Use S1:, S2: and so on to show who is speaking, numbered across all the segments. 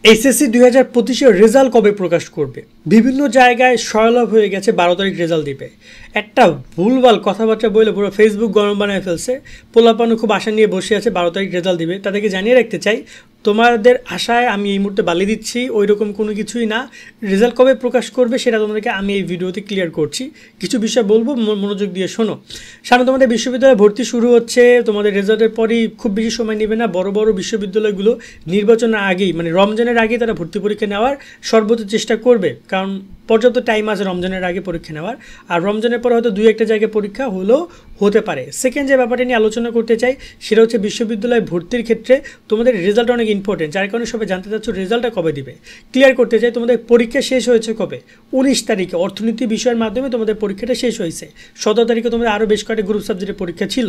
S1: HSC 2025-এর result কবে প্রকাশ করবে? বিভিন্ন জায়গায় সয়লাভ হয়ে গেছে 12 তারিখ রেজাল্ট দিবে। একটা ভুলভাল কথাবার্তা বলে পুরো ফেসবুক গরম বানায় ফেলছে। পোলাপানও খুব আশা নিয়ে বসে আছে 12 তারিখ রেজাল্ট দিবে। তাদেরকে জানিয়ে রাখতে চাই, তোমাদের আশায় আমি এই মুহূর্তে বালি দিচ্ছি, ওই রকম কোনো কিছুই না। রেজাল্ট কবে প্রকাশ করবে সেটা তোমাদেরকে আমি এই ভিডিওতে ক্লিয়ার করছি। কিছু বিষয় বলবো, মনোযোগ দিয়ে শোনো। সামনে তোমাদের বিশ্ববিদ্যালয়ে ভর্তি শুরু হচ্ছে, তোমাদের রেজাল্টের পরই খুব বেশি সময় নেবে না। বড় বড় বিশ্ববিদ্যালয়গুলো নির্বাচনের আগেই, মানে রমজানের আগেই তারা ভর্তি পরীক্ষা নেওয়ার সর্বোচ্চ চেষ্টা করবে, কারণ পর্যাপ্ত টাইম আছে রমজানের আগে পরীক্ষা নেওয়ার। আর রমজানের পরে হয়তো 2-1টা জায়গায় পরীক্ষা হতে পারে। সেকেন্ড যে ব্যাপারটা নিয়ে আলোচনা করতে চাই সেটা হচ্ছে বিশ্ববিদ্যালয়ে ভর্তির ক্ষেত্রে তোমাদের রেজাল্ট অনেক ইম্পর্টেন্ট, যার কারণে সবাই জানতে চাচ্ছ রেজাল্টটা কবে দিবে। ক্লিয়ার করতে চাই, তোমাদের পরীক্ষা শেষ হয়েছে কবে? 19 তারিখে অর্থনীতি বিষয়ের মাধ্যমে তোমাদের পরীক্ষাটা শেষ হয়েছে। 17 তারিখে তোমাদের আরও বেশ কয়েকটা গ্রুপ সাবজেক্টের পরীক্ষা ছিল।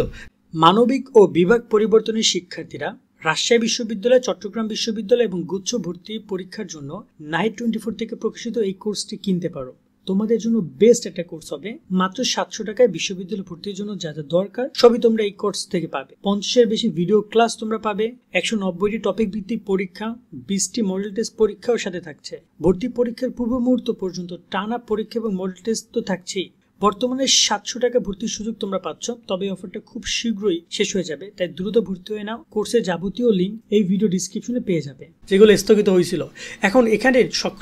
S1: মানবিক ও বিভাগ পরিবর্তনের শিক্ষার্থীরা রাজশাহী বিশ্ববিদ্যালয়, চট্টগ্রাম বিশ্ববিদ্যালয় এবং গুচ্ছ ভর্তি পরীক্ষার জন্য নাইট 24 থেকে প্রকাশিত এই কোর্সটি কিনতে পারো। তোমাদের জন্য বেস্ট একটা কোর্স হবে। মাত্র 700 টাকায় বিশ্ববিদ্যালয় ভর্তির জন্য যা যা দরকার সবই তোমরা এই কোর্স থেকে পাবে। 50-এর বেশি ভিডিও ক্লাস তোমরা পাবে, 190টি টপিক ভিত্তিক পরীক্ষা, 20টি মডেল টেস্ট পরীক্ষাও সাথে থাকছে। ভর্তি পরীক্ষার পূর্ব মুহূর্ত পর্যন্ত টানা পরীক্ষা এবং মডেল টেস্ট তো থাকছেই। বর্তমানে 700 টাকা ভর্তির সুযোগ তোমরা পাচ্ছ, তবে অফারটা খুব শীঘ্রই শেষ হয়ে যাবে, তাই দ্রুত ভর্তি হয়ে নাও। কোর্সের যাবতীয় লিঙ্ক এই ভিডিও ডিসক্রিপশনে পেয়ে যাবে, যেগুলো স্থগিত হয়েছিল। এখন এখানে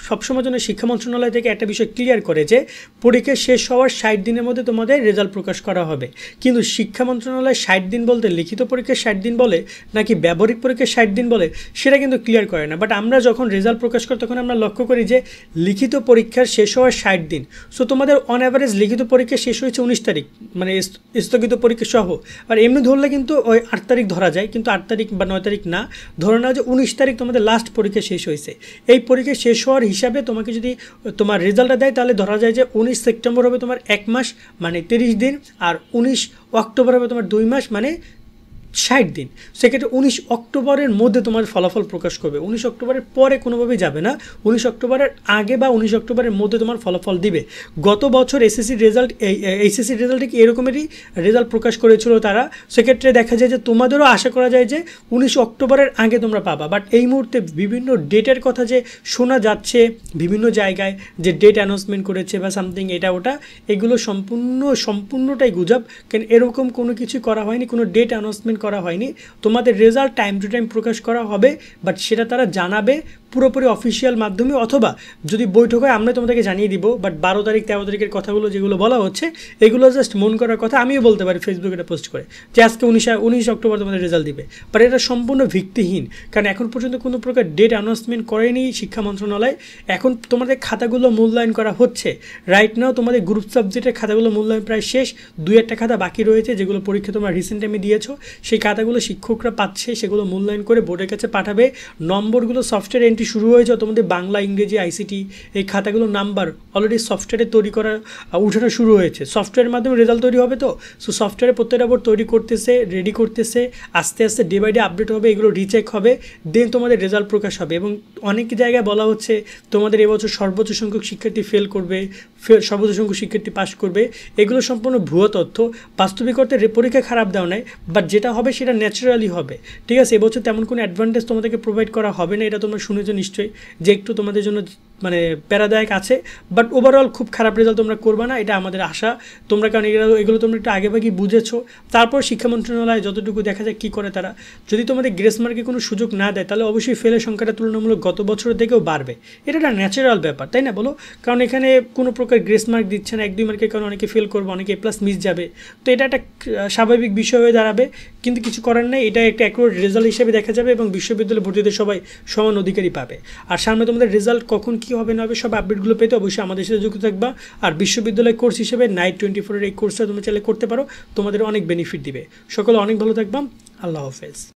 S1: সবসময় জন্য শিক্ষা মন্ত্রণালয় থেকে একটা বিষয় ক্লিয়ার করে যে পরীক্ষা শেষ হওয়ার 60 দিনের মধ্যে তোমাদের রেজাল্ট প্রকাশ করা হবে। কিন্তু শিক্ষা মন্ত্রণালয় 60 দিন বলতে লিখিত পরীক্ষার 60 দিন বলে নাকি ব্যবহারিক পরীক্ষার 60 দিন বলে সেটা কিন্তু ক্লিয়ার করে না। বাট আমরা যখন রেজাল্ট প্রকাশ করি তখন আমরা লক্ষ্য করি যে লিখিত পরীক্ষার শেষ হওয়ার 60 দিন। সো তোমাদের অন অ্যাভারেজ লিখিত পরীক্ষা শেষ হয়েছে 19 তারিখ, মানে স্থগিত পরীক্ষা সহ। আর এমনি ধরলে কিন্তু ওই 8 তারিখ ধরা যায়, কিন্তু 8 তারিখ বা 9 তারিখ না, ধরে নাও যে 19 তারিখ তোমাদের লাস্ট পরীক্ষা শেষ হয়েছে। এই পরীক্ষা শেষ হওয়ার হিসাবে তোমাকে যদি তোমার রেজাল্টটা দেয় তাহলে ধরা যায় যে 19 সেপ্টেম্বর হবে তোমার 1 মাস মানে 30 দিন, আর 19 অক্টোবর হবে তোমার 2 মাস মানে 60 দিন। সেক্ষেত্রে 19 অক্টোবরের মধ্যে তোমার ফলাফল প্রকাশ করবে। 19 অক্টোবরের পরে কোনোভাবেই যাবে না, 19 অক্টোবরের আগে বা 19 অক্টোবরের মধ্যে তোমার ফলাফল দিবে। গত বছর এইচএসসি রেজাল্টে কি এরকমেরই রেজাল্ট প্রকাশ করেছিল তারা। সেক্ষেত্রে দেখা যায় যে তোমাদেরও আশা করা যায় যে 19 অক্টোবরের আগে তোমরা পাবা। বাট এই মুহূর্তে বিভিন্ন ডেটের কথা যে শোনা যাচ্ছে বিভিন্ন জায়গায়, যে ডেট অ্যানাউন্সমেন্ট করেছে বা সামথিং এটা ওটা, এগুলো সম্পূর্ণটাই গুজব। কারণ এরকম কোনো কিছু করা হয়নি, কোনো ডেট অ্যানাউন্সমেন্ট করা হয়নি। তোমাদের রেজাল্ট টাইম টু টাইম প্রকাশ করা হবে, বাট সেটা তারা জানাবে পুরোপুরি অফিসিয়াল মাধ্যমে, অথবা যদি বৈঠক হয় আমরা তোমাদেরকে জানিয়ে দিব। বাট 12 তারিখ 13 তারিখের কথাগুলো যেগুলো বলা হচ্ছে এগুলো জাস্ট মন করার কথা। আমিও বলতে পারি ফেসবুকে এটা পোস্ট করে যে আজকে 19 অক্টোবর তোমাদের রেজাল্ট দিবে, বাট এটা সম্পূর্ণ ভিত্তিহীন। কারণ এখন পর্যন্ত কোনো প্রকার ডেট অ্যানাউন্সমেন্ট করেনি শিক্ষা মন্ত্রণালয়। এখন তোমাদের খাতাগুলো মূল্যায়ন করা হচ্ছে। রাইট নাও তোমাদের গ্রুপ সাবজেক্টের খাতাগুলো মূল্যায়ন প্রায় শেষ, 2-1টা খাতা বাকি রয়েছে যেগুলো পরীক্ষা তোমরা রিসেন্ট টাইমে দিয়েছো। সেই খাতাগুলো শিক্ষকরা পাচ্ছে, সেগুলো মূল্যায়ন করে বোর্ডের কাছে পাঠাবে। নম্বরগুলো সফটওয়্যার এন্ট্রি শুরু হয়েছে তোমাদের বাংলা, ইংরেজি, আইসিটি। এই খাতাগুলো নাম্বার অলরেডি সফটওয়্যারে তৈরি করা উঠানো শুরু হয়েছে। সফটওয়্যারের মাধ্যমে রেজাল্ট তৈরি হবে, তো সো সফটওয়্যারে প্রত্যেকটা বোর্ড তৈরি করতেছে, রেডি করতেছে, আস্তে আস্তে ডে বাই ডে আপডেট হবে, এগুলো রিচেক হবে, দেন তোমাদের রেজাল্ট প্রকাশ হবে। এবং অনেক জায়গায় বলা হচ্ছে তোমাদের এবছর সর্বোচ্চ সংখ্যক শিক্ষার্থী ফেল করবে, সর্বোচ্চ সংখ্যক শিক্ষার্থী পাস করবে। এগুলো সম্পূর্ণ ভুয়ো তথ্য। বাস্তবিক অর্থে পরীক্ষা খারাপ দেওয়া নাই, বাট যেটা হবে সেটা ন্যাচারালি হবে। ঠিক আছে, এবছর তেমন কোনো অ্যাডভান্টেজ তোমাদেরকে প্রোভাইড করা হবে না, এটা তোমরা শুনেছো নিশ্চয়ই, যে একটু তোমাদের জন্য মানে প্যারাদায়ক আছে। বাট ওভারঅল খুব খারাপ রেজাল্ট তোমরা করবে না, এটা আমাদের আশা। তোমরা কারণ এগুলো তোমরা একটু আগেভাগেই বুঝেছো। তারপর শিক্ষা মন্ত্রণালয় যতটুকু দেখা যায় কী করে তারা, যদি তোমাদের গ্রেস মার্কে কোনো সুযোগ না দেয় তাহলে অবশ্যই ফেলের সংখ্যাটা তুলনামূলক গত বছরের থেকেও বাড়বে। এটা একটা ন্যাচারাল ব্যাপার, তাই না বলো? কারণ এখানে কোনো প্রকার গ্রেস মার্ক দিচ্ছে না, 1-2 মার্কের কারণে অনেকে ফেল করবে, অনেকে A+ মিস যাবে। তো এটা একটা স্বাভাবিক বিষয় হয়ে দাঁড়াবে, কিন্তু কিছু করার নেই। এটা একটা অ্যাকুরেট রেজাল্ট হিসেবে দেখা যাবে এবং বিশ্ববিদ্যালয় ভর্তিতে সবাই সমান অধিকারী পাবে। আর সামনে তোমাদের রেজাল্ট কখন কী হবে না হবে সব আপডেটগুলো পেতে অবশ্যই আমাদের সাথে যুক্ত থাকবা। আর বিশ্ববিদ্যালয় কোর্স হিসেবে নাইট 24-এর এই কোর্সটা তোমরা চাইলে করতে পারো, তোমাদের অনেক বেনিফিট দিবে। সকলে অনেক ভালো থাকবা, আল্লাহ হাফেজ।